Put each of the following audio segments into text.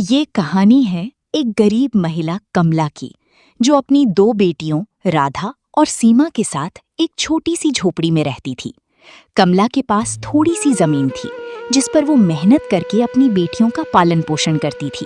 ये कहानी है एक गरीब महिला कमला की, जो अपनी दो बेटियों राधा और सीमा के साथ एक छोटी सी झोपड़ी में रहती थी। कमला के पास थोड़ी सी जमीन थी, जिस पर वो मेहनत करके अपनी बेटियों का पालन पोषण करती थी।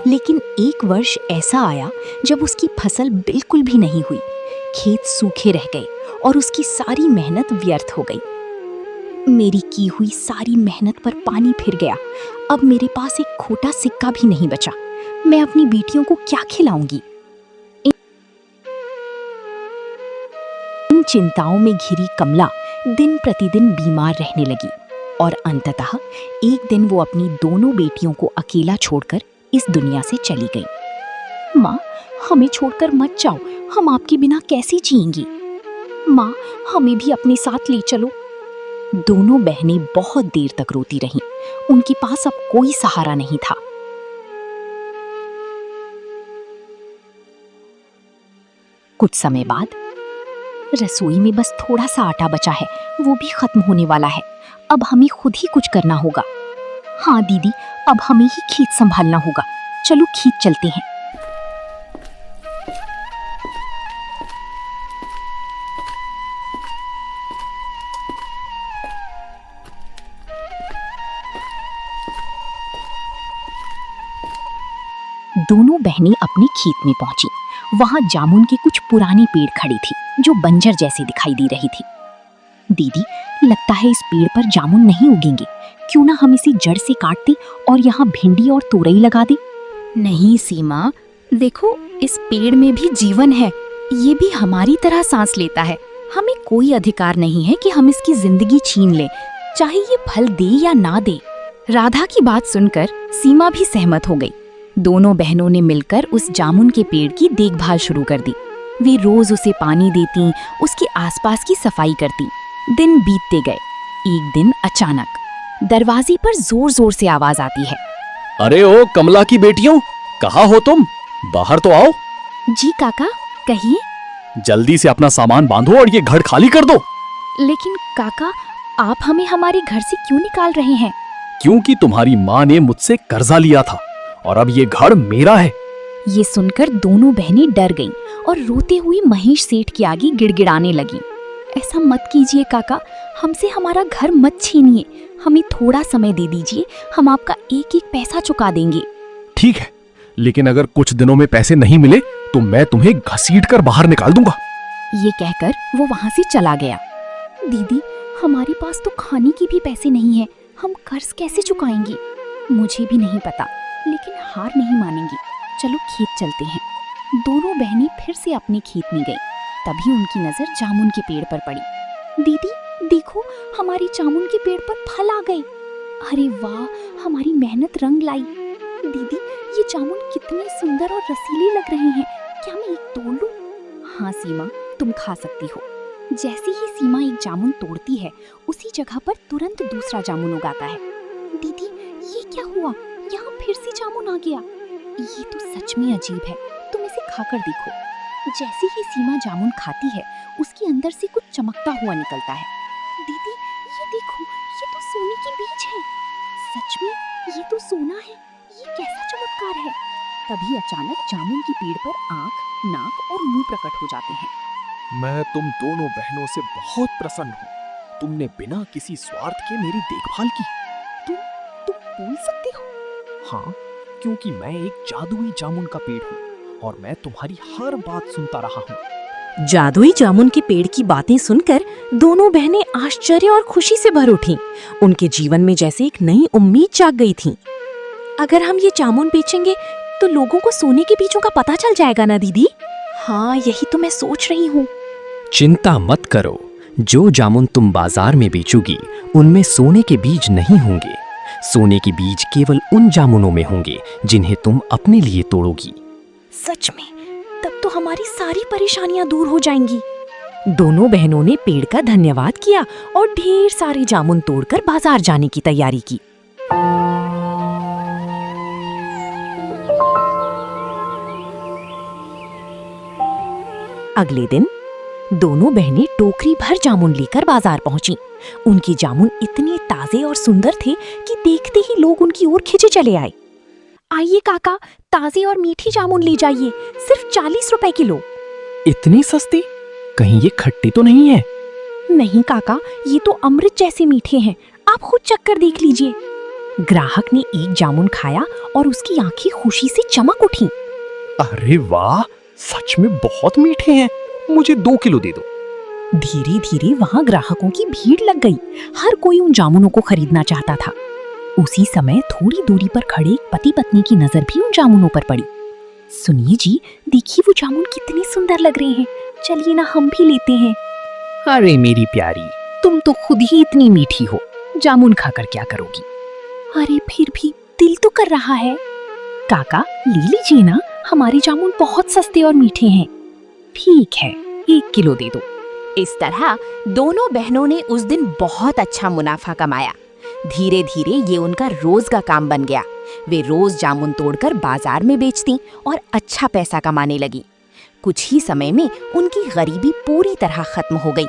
लेकिन एक वर्ष ऐसा आया जब उसकी फसल बिल्कुल भी नहीं हुई। खेत सूखे रह गए और उसकी सारी मेहनत व्यर्थ हो गई। मेरी की हुई सारी मेहनत पर पानी फिर गया। अब मेरे पास एक खोटा सिक्का भी नहीं बचा। मैं अपनी बेटियों को क्या खिलाऊंगी? इन चिंताओं में घिरी कमला दिन प्रतिदिन बीमार रहने लगी और अंततः एक दिन वो अपनी दोनों बेटियों को अकेला छोड़कर इस दुनिया से चली गई। माँ, हमें छोड़कर मत जाओ, हम आपके बिना कैसे जिएंगी? माँ, हमें भी अपने साथ ले चलो। दोनों बहनें बहुत देर तक रोती रहीं। उनके पास अब कोई सहारा नहीं था। कुछ समय बाद रसोई में बस थोड़ा सा आटा बचा है, वो भी खत्म होने वाला है। अब हमें खुद ही कुछ करना होगा। हाँ दीदी, अब हमें ही खेत संभालना होगा। चलो खेत चलते हैं। दोनों बहनें अपने खेत में पहुंची। वहां जामुन के कुछ पुराने पेड़ खड़े थे, जो बंजर जैसे दिखाई दे रही थी। दीदी, लगता है इस पेड़ पर जामुन नहीं उगेंगे। क्यों ना हम इसे जड़ से काट दें और यहाँ भिंडी और तोरई लगा दें? नहीं सीमा, देखो इस पेड़ में भी जीवन है। ये भी हमारी तरह सांस लेता है। हमें कोई अधिकार नहीं है कि हम इसकी जिंदगी छीन लें, चाहे ये फल दे या ना दे। राधा की बात सुनकर सीमा भी सहमत हो गई। दोनों बहनों ने मिलकर उस जामुन के पेड़ की देखभाल शुरू कर दी। वे रोज उसे पानी देती, उसके आसपास की सफाई करती। दिन बीतते गए। एक दिन अचानक दरवाजे पर जोर जोर से आवाज आती है। अरे ओ कमला की बेटियों, कहाँ हो तुम? बाहर तो आओ। जी काका, कहिए। जल्दी से अपना सामान बांधो और ये घर खाली कर दो। लेकिन काका, आप हमें हमारे घर से क्यों निकाल रहे हैं? क्योंकि तुम्हारी माँ ने मुझसे कर्जा लिया था और अब ये घर मेरा है। ये सुनकर दोनों बहनें डर गईं और रोते हुए महेश सेठ के आगे गिड़गिड़ाने लगीं। ऐसा मत कीजिए काका, हमसे हमारा घर मत छीनिए। हमें थोड़ा समय दे दीजिए, हम आपका एक एक पैसा चुका देंगे। ठीक है, लेकिन अगर कुछ दिनों में पैसे नहीं मिले तो मैं तुम्हें घसीट कर बाहर निकाल दूंगा। ये कहकर वो वहां से चला गया। दीदी, हमारे पास तो खाने के भी पैसे नहीं है। हम कर्ज कैसे चुकाएंगे? मुझे भी नहीं पता, लेकिन हार नहीं मानेंगी। चलो खेत चलते हैं। दोनों बहनें फिर से अपने खेत में गईं। तभी उनकी नजर जामुन के पेड़ पर पड़ी। दीदी देखो, हमारे जामुन के पेड़ पर फल आ गए। अरे वाह, हमारी मेहनत रंग लाई। दीदी, ये जामुन कितने सुंदर और रसीले लग रहे हैं। क्या मैं एक तोड़ लूं? हाँ सीमा, तुम खा सकती हो। जैसे ही सीमा एक जामुन तोड़ती है, उसी जगह पर तुरंत दूसरा जामुन उगाता है। दीदी, ये क्या हुआ? यहाँ फिर से जामुन आ गया। ये तो सच में अजीब है। तुम इसे खाकर देखो। जैसे ही सीमा जामुन खाती है, उसके अंदर से कुछ चमकता हुआ निकलता है। दीदी, ये देखो, ये तो सोने के बीज हैं। सच में, ये तो सोना है। ये कैसा चमत्कार है? तभी अचानक जामुन के पेड़ पर आँख, नाक और मुंह प्रकट हो जाते हैं। मैं तुम दोनों बहनों से बहुत प्रसन्न हूँ। तुमने बिना किसी स्वार्थ के मेरी देखभाल की। तुम बोल सकते हो? हाँ, क्योंकि मैं एक जादुई जामुन का पेड़ हूँ और मैं तुम्हारी हर बात सुनता रहा हूँ। जादुई जामुन के पेड़ की बातें सुनकर दोनों बहनें आश्चर्य और खुशी से भर उठीं। उनके जीवन में जैसे एक नई उम्मीद जाग गई थी। अगर हम ये जामुन बेचेंगे तो लोगों को सोने के बीजों का पता चल जाएगा ना दीदी? हाँ, यही तो मैं सोच रही हूँ। चिंता मत करो, जो जामुन तुम बाजार में बेचोगी उनमें सोने के बीज नहीं होंगे। सोने के बीज केवल उन जामुनों में होंगे जिन्हें तुम अपने लिए तोड़ोगी। सच में, तब तो हमारी सारी परेशानियां दूर हो जाएंगी। दोनों बहनों ने पेड़ का धन्यवाद किया और ढेर सारे जामुन तोड़कर बाजार जाने की तैयारी की। अगले दिन दोनों बहनें टोकरी भर जामुन लेकर बाजार पहुंची। उनके जामुन इतने ताजे और सुंदर थे कि देखते ही लोग उनकी ओर खिंचे चले आए। आइए काका, ताजे और मीठी जामुन ले जाइए, सिर्फ 40 रुपए किलो। इतनी सस्ती? कहीं ये खट्टे तो नहीं है? नहीं काका, ये तो अमृत जैसे मीठे हैं, आप खुद चक्कर देख लीजिए। ग्राहक ने एक जामुन खाया और उसकी आंखें खुशी से चमक उठी। अरे वाह, सच में बहुत मीठे हैं, मुझे 2 किलो दे दो। धीरे धीरे वहां ग्राहकों की भीड़ लग गई। हर कोई उन जामुनों को खरीदना चाहता था। उसी समय थोड़ी दूरी पर खड़े एक पति पत्नी की नजर भी उन जामुनों पर पड़ी। सुनिए जी, देखिए वो जामुन कितने सुंदर लग रहे हैं, चलिए ना हम भी लेते हैं। अरे मेरी प्यारी, तुम तो खुद ही इतनी मीठी हो, जामुन खाकर क्या करोगी? अरे फिर भी दिल तो कर रहा है। काका ले लीजिए ना, हमारे जामुन बहुत सस्ते और मीठे हैं। ठीक है, 1 किलो दे दो। इस तरह दोनों बहनों ने उस दिन बहुत अच्छा मुनाफा कमाया। धीरे धीरे ये उनका रोज का काम बन गया। वे रोज जामुन तोड़कर बाजार में बेचती और अच्छा पैसा कमाने लगी। कुछ ही समय में उनकी गरीबी पूरी तरह खत्म हो गई।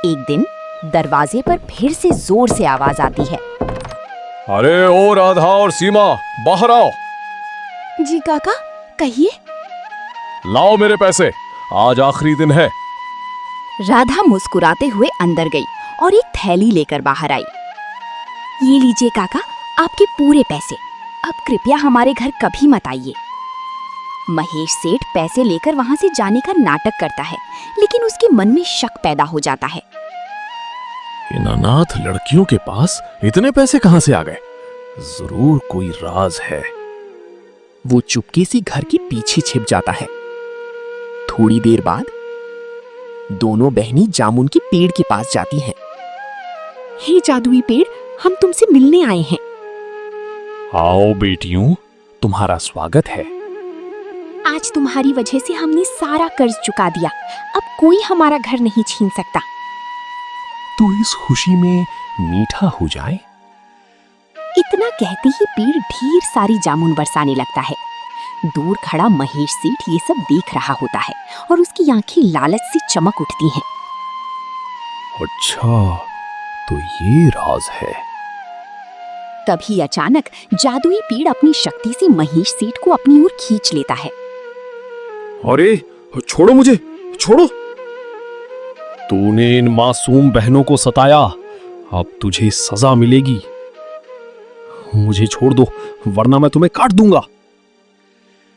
एक दिन दरवाजे पर फिर से जोर से आवाज आती है। अरे ओ राधा और सीमा, बाहर आओ। जी काका, कहिए। लाओ मेरे पैसे, आज आखिरी दिन है। राधा मुस्कुराते हुए अंदर गई और एक थैली लेकर बाहर आई। ये लीजिए काका, आपके पूरे पैसे। अब कृपया हमारे घर कभी मत आइए। महेश सेठ पैसे लेकर वहां से जाने का नाटक करता है, लेकिन उसके मन में शक पैदा हो जाता है। इन अनाथ लड़कियों के पास इतने पैसे कहां से आ गए? जरूर कोई राज है। वो चुपके से घर के पीछे छिप जाता है। थोड़ी देर बाद दोनों बहनें जामुन के पेड़ के पास जाती हैं। हे जादुई पेड़, हम तुमसे मिलने आए हैं। आओ बेटियों, तुम्हारा स्वागत है। आज तुम्हारी वजह से हमने सारा कर्ज चुका दिया, अब कोई हमारा घर नहीं छीन सकता। तो इस खुशी में मीठा हो जाए। इतना कहते ही पेड़ ढेर सारी जामुन बरसाने लगता है। दूर खड़ा महेश सेठ ये सब देख रहा होता है और उसकी आंखें लालच से चमक उठती हैं। अच्छा, तो ये राज है। तभी अचानक जादुई पेड़ अपनी शक्ति से महेश सेठ को अपनी ओर खींच लेता है। अरे छोड़ो मुझे, छोड़ो। तूने इन मासूम बहनों को सताया, अब तुझे सजा मिलेगी। मुझे छोड़ दो, वरना मैं तुम्हें काट दूंगा।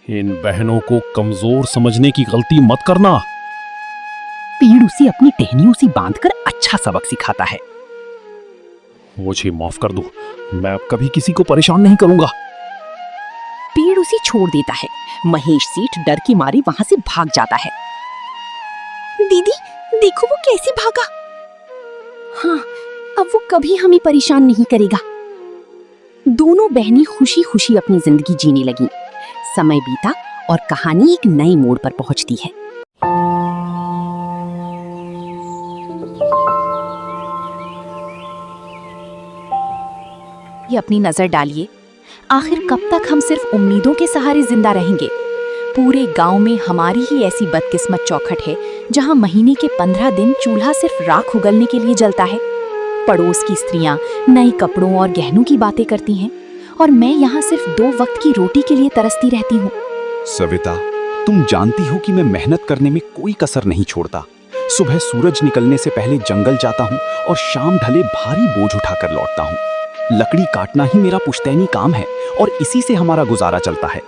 इन बहनों को कमजोर समझने की गलती मत करना। पेड़ उसे अपनी टहनियों से बांधकर अच्छा सबक सिखाता है। मुझे माफ कर दो, मैं अब कभी किसी को परेशान नहीं करूंगा। पेड़ उसे छोड़ देता है। महेश सेठ डर के मारे वहां से भाग जाता है। दीदी देखो वो कैसे भागा। हाँ, अब वो कभी हमें परेशान नहीं करेगा। दोनों बहनें खुशी खुशी अपनी जिंदगी जीने लगीं। समय बीता और कहानी एक नए मोड़ पर पहुंचती है। ये अपनी नजर डालिए, आखिर कब तक हम सिर्फ उम्मीदों के सहारे जिंदा रहेंगे? पूरे गांव में हमारी ही ऐसी बदकिस्मत चौखट है जहां महीने के 15 दिन चूल्हा सिर्फ राख उगलने के लिए जलता है। पड़ोस की स्त्रियां नए कपड़ों और गहनों की बातें करती हैं और मैं यहाँ सिर्फ 2 वक्त की रोटी के लिए तरसती रहती हूँ। सविता, तुम जानती हो कि मैं मेहनत करने में कोई कसर नहीं छोड़ता। सुबह सूरज निकलने से पहले जंगल जाता हूँ और शाम ढले भारी बोझ उठाकर लौटता हूँ। लकड़ी काटना ही मेरा पुश्तैनी काम है और इसी से हमारा गुजारा चलता है।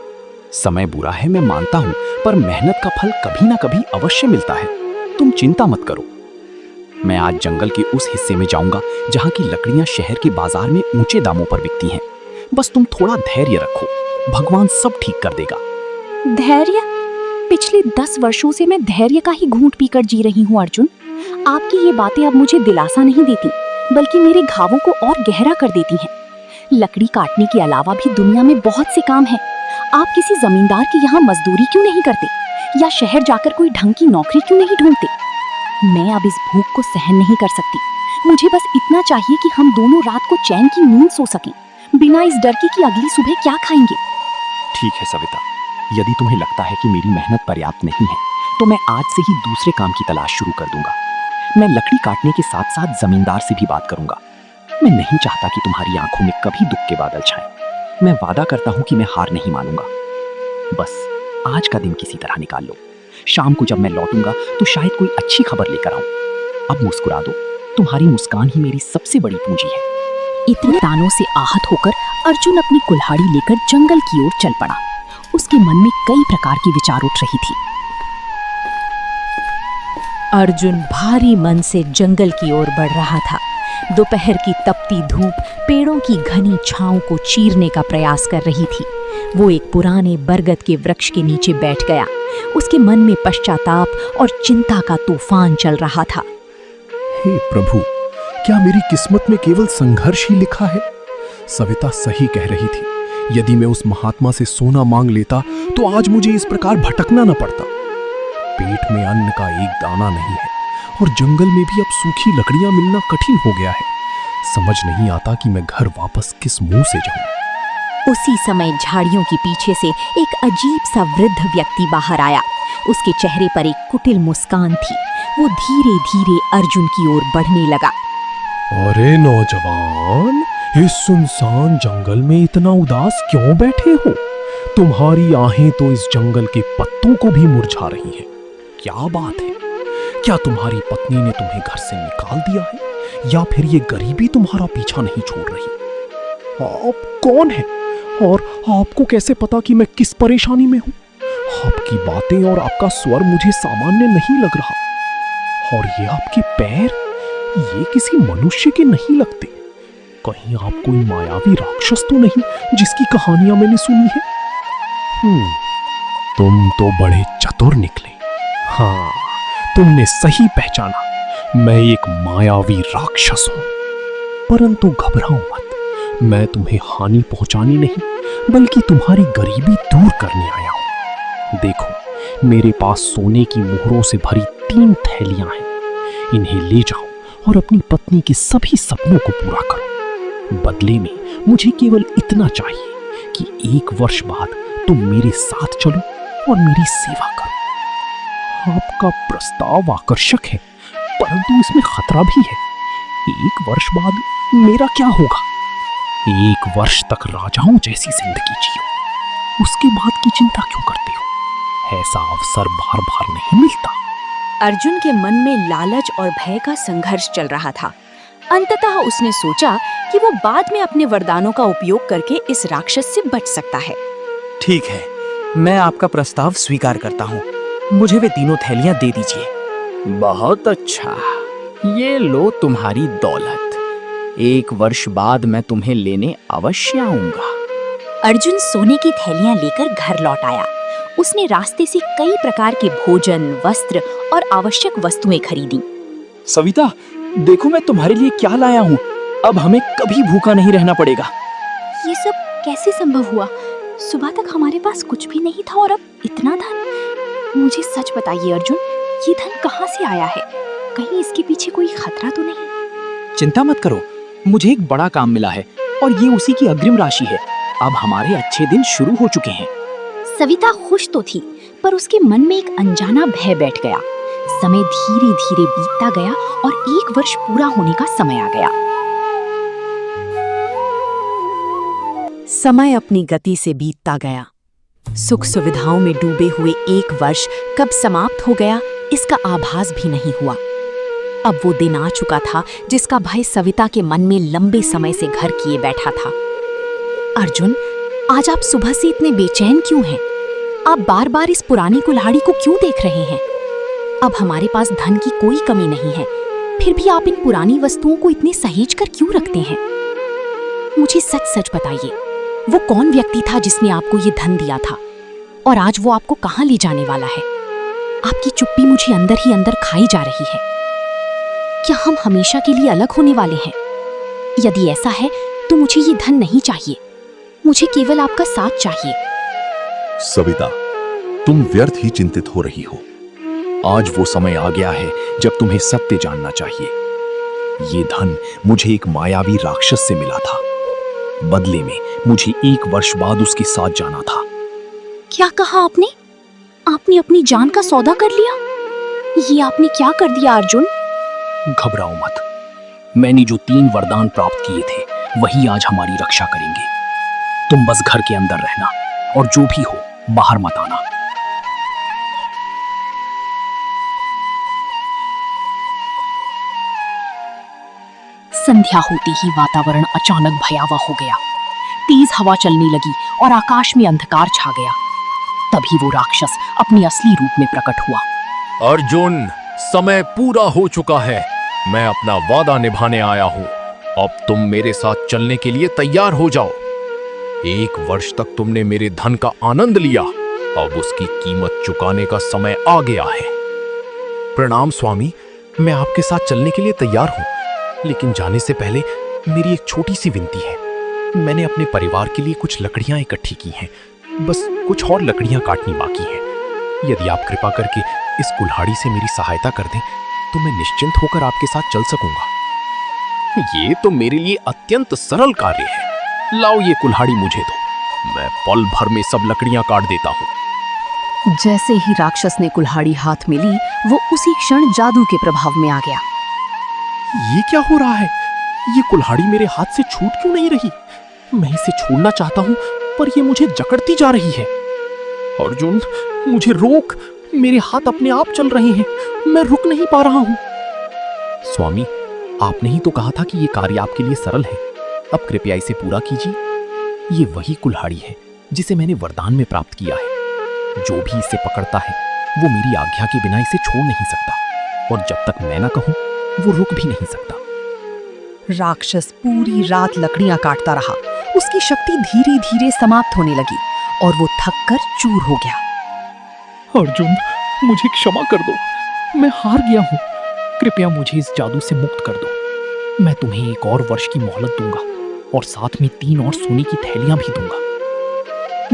समय बुरा है, मैं मानता हूँ, पर मेहनत का फल कभी ना कभी अवश्य मिलता है। तुम चिंता मत करो। मैं आज जंगल के उस हिस्से में जाऊंगा जहाँ की लकड़ियाँ शहर के बाजार में ऊंचे दामों पर बिकती हैं। बस तुम थोड़ा धैर्य रखो, भगवान सब ठीक कर देगा। धैर्य? पिछले 10 वर्षों से मैं धैर्य का ही घूंट पीकर जी रही हूँ अर्जुन। आपकी ये बातें अब मुझे दिलासा नहीं देती, बल्कि मेरे घावों को और गहरा कर देती हैं। लकड़ी काटने के अलावा भी दुनिया में बहुत से काम हैं। आप किसी जमींदार के यहाँ मजदूरी क्यों नहीं करते, या शहर जाकर कोई ढंग की नौकरी क्यों नहीं ढूंढते? मैं अब इस भूख को सहन नहीं कर सकती। मुझे बस इतना चाहिए कि हम दोनों रात को चैन की नींद सो सकें, बिना इस डर के कि अगली सुबह क्या खाएंगे। ठीक है सविता, यदि तुम्हें लगता है कि मेरी मेहनत पर्याप्त नहीं है, तो मैं आज से ही दूसरे काम की तलाश शुरू कर दूंगा। मैं लकड़ी काटने के साथ साथ जमींदार से भी बात करूंगा। मैं नहीं चाहता कि तुम्हारी आंखों में कभी दुख के बादल छाएं। मैं वादा करता हूं कि मैं हार नहीं मानूंगा। बस आज का दिन किसी तरह निकाल लो। शाम को जब मैं लौटूंगा तो शायद कोई अच्छी खबर लेकर आऊं। अब मुस्कुरा दो, तुम्हारी मुस्कान ही मेरी सबसे बड़ी पूंजी है। इतने तानों से आहत होकर अर्जुन अपनी कुल्हाड़ी लेकर जंगल की ओर चल पड़ा। उसके मन में कई प्रकार की विचार उठ रही थी। अर्जुन भारी मन से जंगल की ओर बढ़ रहा था। दोपहर की तपती धूप पेड़ों की घनी छांव को चीरने का प्रयास कर रही थी। वो एक पुराने बरगद के वृक्ष के नीचे बैठ गया। उसके मन में पश्चाताप और चिंता का तूफान चल रहा था। हे प्रभु, क्या मेरी किस्मत में केवल संघर्ष ही लिखा है? सविता सही कह रही थी। यदि मैं उस महात्मा से सोना मांग लेता तो आज मुझे इस प्रकार भटकना न पड़ता। पेट में अन्न का एक दाना नहीं है और जंगल में भी अब सूखी लकड़ियां मिलना कठिन हो गया है। समझ नहीं आता कि मैं घर वापस किस मुंह से जाऊं। उसी समय झाड़ियों के पीछे से एक अजीब सा वृद्ध व्यक्ति बाहर आया। उसके चेहरे पर एक कुटिल मुस्कान थी। वो धीरे धीरे अर्जुन की ओर बढ़ने लगा। अरे नौजवान, इस सुनसान जंगल में इतना उदास क्यों बैठे हो? तुम्हारी आहें तो इस जंगल के पत्तों को भी मुरझा रही हैं। क्या बात है? क्या तुम्हारी पत्नी ने तुम्हें घर से निकाल दिया है या फिर ये गरीबी तुम्हारा पीछा नहीं छोड़ रही? आप कौन हैं और आपको कैसे पता कि मैं किस परेशानी में हूं? आपकी बातें और आपका स्वर मुझे सामान्य नहीं लग रहा। और ये आपके पैर, ये किसी मनुष्य के नहीं लगते। कहीं आप कोई मायावी राक्षस तो नहीं जिसकी कहानियां मैंने सुनी है? तुम तो बड़े चतुर निकले। हाँ, तुमने सही पहचाना। मैं एक मायावी राक्षस हूं। परंतु घबराओ मत, मैं तुम्हें हानि पहुंचानी नहीं बल्कि तुम्हारी गरीबी दूर करने आया हूं। देखो, मेरे पास सोने की मोहरों से भरी 3 थैलियां हैं। इन्हें ले जाओ और अपनी पत्नी के सभी सपनों को पूरा करो। बदले में मुझे केवल इतना चाहिए कि 1 वर्ष बाद तुम मेरे साथ चलो और मेरी सेवा करो। आपका प्रस्ताव आकर्षक है, परंतु इसमें खतरा भी है। 1 वर्ष बाद मेरा क्या होगा? 1 वर्ष तक राजाओं जैसी जिंदगी जियो। उसके बाद की चिंता क्यों करते हो? ऐसा अवसर बार बार नहीं मिलता। अर्जुन के मन में लालच और भय का संघर्ष चल रहा था। अंततः उसने सोचा कि वो बाद में अपने वरदानों का उपयोग करके इस राक्षस से बच सकता है। ठीक है, मैं आपका प्रस्ताव स्वीकार करता हूँ। मुझे वे 3 थैलियां दे दीजिए। बहुत अच्छा, ये लो तुम्हारी दौलत। 1 वर्ष बाद मैं तुम्हें लेने अवश्य आऊंगा। अर्जुन सोने की थैलियां लेकर घर लौट आया। उसने रास्ते से कई प्रकार के भोजन, वस्त्र और आवश्यक वस्तुएं खरीदी। सविता, देखो मैं तुम्हारे लिए क्या लाया हूँ। अब हमें कभी भूखा नहीं रहना पड़ेगा। ये सब कैसे संभव हुआ? सुबह तक हमारे पास कुछ भी नहीं था और अब इतना धन। मुझे सच बताइए अर्जुन, ये धन कहाँ से आया है? कहीं इसके पीछे कोई खतरा तो नहीं? चिंता मत करो, मुझे एक बड़ा काम मिला है और ये उसी की अग्रिम राशि है। अब हमारे अच्छे दिन शुरू हो चुके हैं। सविता खुश तो थी, पर उसके मन में एक अनजाना भय बैठ गया। समय धीरे धीरे बीतता गया और 1 वर्ष पूरा होने का समय आ गया। समय अपनी गति से बीतता गया। सुख सुविधाओं में डूबे हुए 1 वर्ष कब समाप्त हो गया, इसका आभास भी नहीं हुआ। अब वो दिन आ चुका था जिसका भय सविता के मन में लंबे समय से घर किए बैठा था। अर्जुन, आज आप सुबह से इतने बेचैन क्यों हैं? आप बार बार इस पुरानी कुल्हाड़ी को क्यों देख रहे हैं? अब हमारे पास धन की कोई कमी नहीं है, फिर भी आप इन पुरानी वस्तुओं को इतने सहेज कर क्यों रखते हैं? मुझे सच सच बताइए, वो कौन व्यक्ति था जिसने आपको ये धन दिया था और आज वो आपको कहाँ ले जाने वाला है? आपकी चुप्पी मुझे अंदर ही अंदर खाई जा रही है। क्या हम हमेशा के लिए अलग होने वाले हैं? यदि ऐसा है तो मुझे ये धन नहीं चाहिए। मुझे केवल आपका साथ चाहिए। सविता, तुम व्यर्थ ही चिंतित हो रही हो। आज वो समय आ गया है जब तुम्हें सत्य जानना चाहिए। ये धन मुझे एक मायावी राक्षस से मिला था। बदले में मुझे 1 वर्ष बाद उसके साथ जाना था। क्या कहा आपने? आपने अपनी जान का सौदा कर लिया। ये आपने क्या कर दिया अर्जुन? घबराओ मत। मैंने जो 3 वरदान प्राप्त किए थे वही आज हमारी रक्षा करेंगे। तुम बस घर के अंदर रहना और जो भी हो बाहर मत आना। संध्या होते ही वातावरण अचानक भयावह हो गया। तेज हवा चलने लगी और आकाश में अंधकार छा गया। तभी वो राक्षस अपने असली रूप में प्रकट हुआ। अर्जुन, समय पूरा हो चुका है। मैं अपना वादा निभाने आया हूँ। अब तुम मेरे साथ चलने के लिए तैयार हो जाओ। 1 वर्ष तक तुमने मेरे धन का आनंद लिया, अब उसकी कीमत चुकाने का समय आ गया है। प्रणाम स्वामी, मैं आपके साथ चलने के लिए तैयार हूँ, लेकिन जाने से पहले मेरी एक छोटी सी विनती है। मैंने अपने परिवार के लिए कुछ लकड़ियां इकट्ठी की हैं, बस कुछ और लकड़ियां काटनी बाकी हैं। यदि आप कृपा करके इस कुल्हाड़ी से मेरी सहायता कर दें तो मैं निश्चिंत होकर आपके साथ चल सकूंगा। ये तो मेरे लिए अत्यंत सरल कार्य है। लाओ ये कुल्हाड़ी मुझे दो, मैं पल भर में सब लकड़ियां काट देता हूँ। जैसे ही राक्षस ने कुल्हाड़ी हाथ में ली, वो उसी क्षण जादू के प्रभाव में आ गया। ये क्या हो रहा है? ये कुल्हाड़ी मेरे हाथ से छूट क्यों नहीं रही? मैं इसे छोड़ना चाहता हूँ पर ये मुझे जकड़ती जा रही है। अर्जुन, मुझे रोक, मेरे हाथ अपने आप चल रहे हैं, मैं रुक नहीं पा रहा हूँ। स्वामी, आपने ही तो कहा था कि ये कार्य आपके लिए सरल है। अब कृपया इसे पूरा कीजिए। ये वही कुल्हाड़ी है जिसे मैंने वरदान में प्राप्त किया है। जो भी इसे पकड़ता है वो मेरी आज्ञा के बिना इसे छोड़ नहीं सकता, और जब तक मैं ना कहूं वो रुक भी नहीं सकता। राक्षस पूरी रात लकड़ियां काटता रहा। उसकी शक्ति धीरे धीरे समाप्त होने लगी और वो थक कर चूर हो गया। अर्जुन, मुझे क्षमा कर दो, मैं हार गया हूँ। कृपया मुझे इस जादू से मुक्त कर दो। मैं तुम्हें 1 और वर्ष की मोहलत दूंगा और साथ में 3 और सोने की थैलियां भी दूंगा।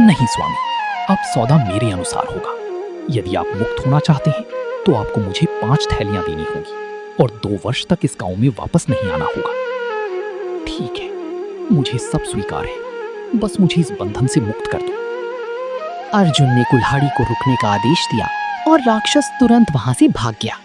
नहीं स्वामी, अब सौदा मेरे अनुसार होगा। यदि आप मुक्त होना चाहते हैं तो आपको मुझे 5 थैलियां देनी होंगी और 2 वर्ष तक इस गांव में वापस नहीं आना होगा। ठीक है, मुझे सब स्वीकार है, बस मुझे इस बंधन से मुक्त कर दो। अर्जुन ने कुल्हाड़ी को रुकने का आदेश दिया और राक्षस तुरंत वहां से भाग गया।